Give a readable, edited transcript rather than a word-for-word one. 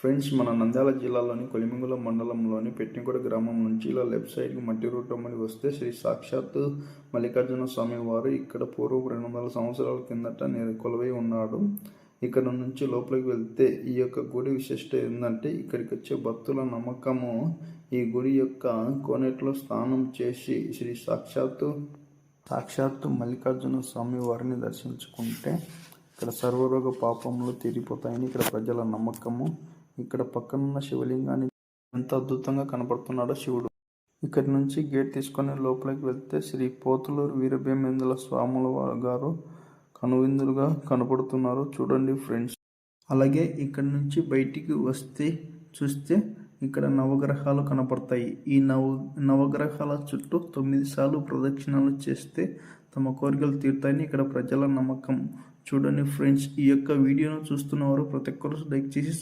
Friends, మన నంద్యాల జిల్లాలోని కొలిమిగుల మండలంలోని పెట్టినగూడ గ్రామం నుంచి ఇలా లెఫ్ట్ సైడ్కి మట్టి రూటమ్మని వస్తే శ్రీ సాక్షాత్ మల్లికార్జున స్వామి వారు ఇక్కడ పూర్వపు 200 సంవత్సరాల కిందట కొలువై ఉన్నాడు. ఇక్కడ నుంచి లోపలికి వెళ్తే ఈ యొక్క గుడి విశిష్టత ఏంటంటే, ఇక్కడికి వచ్చే భక్తుల నమ్మకము ఈ గుడి యొక్క కోనేటిలో స్నానం చేసి శ్రీ సాక్షాత్తు మల్లికార్జున స్వామి వారిని దర్శించుకుంటే ఇక్కడ సర్వరోగ పాపములు తీరిపోతాయని ఇక్కడ ప్రజల నమ్మకము. ఇక్కడ పక్కనున్న శివలింగాన్ని ఎంత అద్భుతంగా కనపడుతున్నాడో శివుడు. ఇక్కడి నుంచి గేట్ తీసుకొని లోపలికి వెళ్తే శ్రీ పోతులూరు వీరభేమేంద్ర స్వాముల గారు కనువిందులుగా కనపడుతున్నారు. చూడండి ఫ్రెండ్స్. అలాగే ఇక్కడి నుంచి బయటికి చూస్తే ఇక్కడ నవగ్రహాలు కనపడతాయి. ఈ నవగ్రహాల చుట్టూ 9 సార్లు ప్రదక్షిణలు చేస్తే తమ కోరికలు తీరుతాయని ఇక్కడ ప్రజల నమ్మకం. చూడండి ఫ్రెండ్స్, ఈ యొక్క వీడియోను చూస్తున్నవారు ప్రతి ఒక్కరు లైక్ చేసి